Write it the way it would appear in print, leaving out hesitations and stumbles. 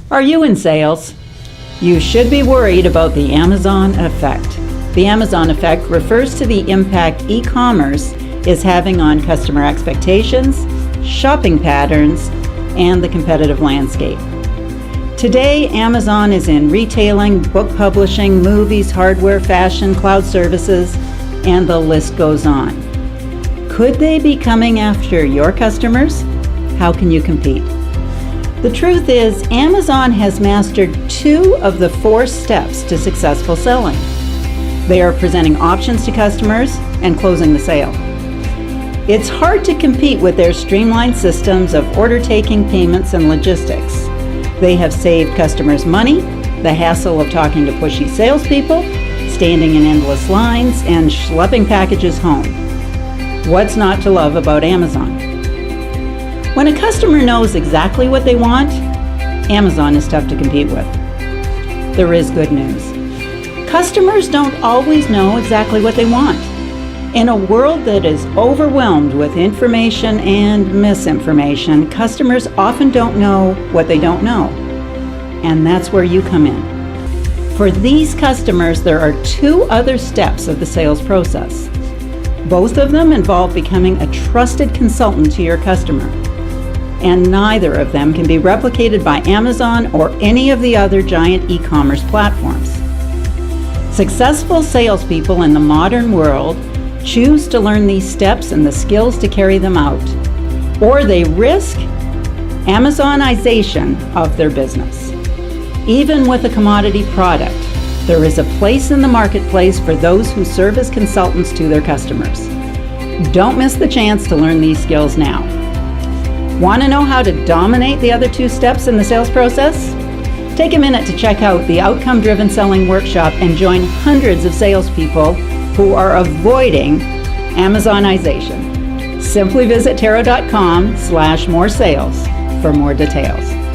Are you in sales? You should be worried about the Amazon effect. The Amazon effect refers to the impact e-commerce is having on customer expectations, shopping patterns, and the competitive landscape. Today, Amazon is in retailing, book publishing, movies, hardware, fashion, cloud services, and the list goes on. Could they be coming after your customers? How can you compete? The truth is, Amazon has mastered 2 of the 4 steps to successful selling. They are presenting options to customers and closing the sale. It's hard to compete with their streamlined systems of order taking, payments, and logistics. They have saved customers money, the hassle of talking to pushy salespeople, standing in endless lines, and schlepping packages home. What's not to love about Amazon? When a customer knows exactly what they want, Amazon is tough to compete with. There is good news. Customers don't always know exactly what they want. In a world that is overwhelmed with information and misinformation, customers often don't know what they don't know. And that's where you come in. For these customers, there are 2 other steps of the sales process. Both of them involve becoming a trusted consultant to your customer. And neither of them can be replicated by Amazon or any of the other giant e-commerce platforms. Successful salespeople in the modern world choose to learn these steps and the skills to carry them out, or they risk Amazonization of their business. Even with a commodity product, there is a place in the marketplace for those who serve as consultants to their customers. Don't miss the chance to learn these skills now. Want to know how to dominate the other 2 steps in the sales process? Take a minute to check out the Outcome-Driven Selling Workshop and join hundreds of salespeople who are avoiding Amazonization. Simply visit Tero.com/more sales for more details.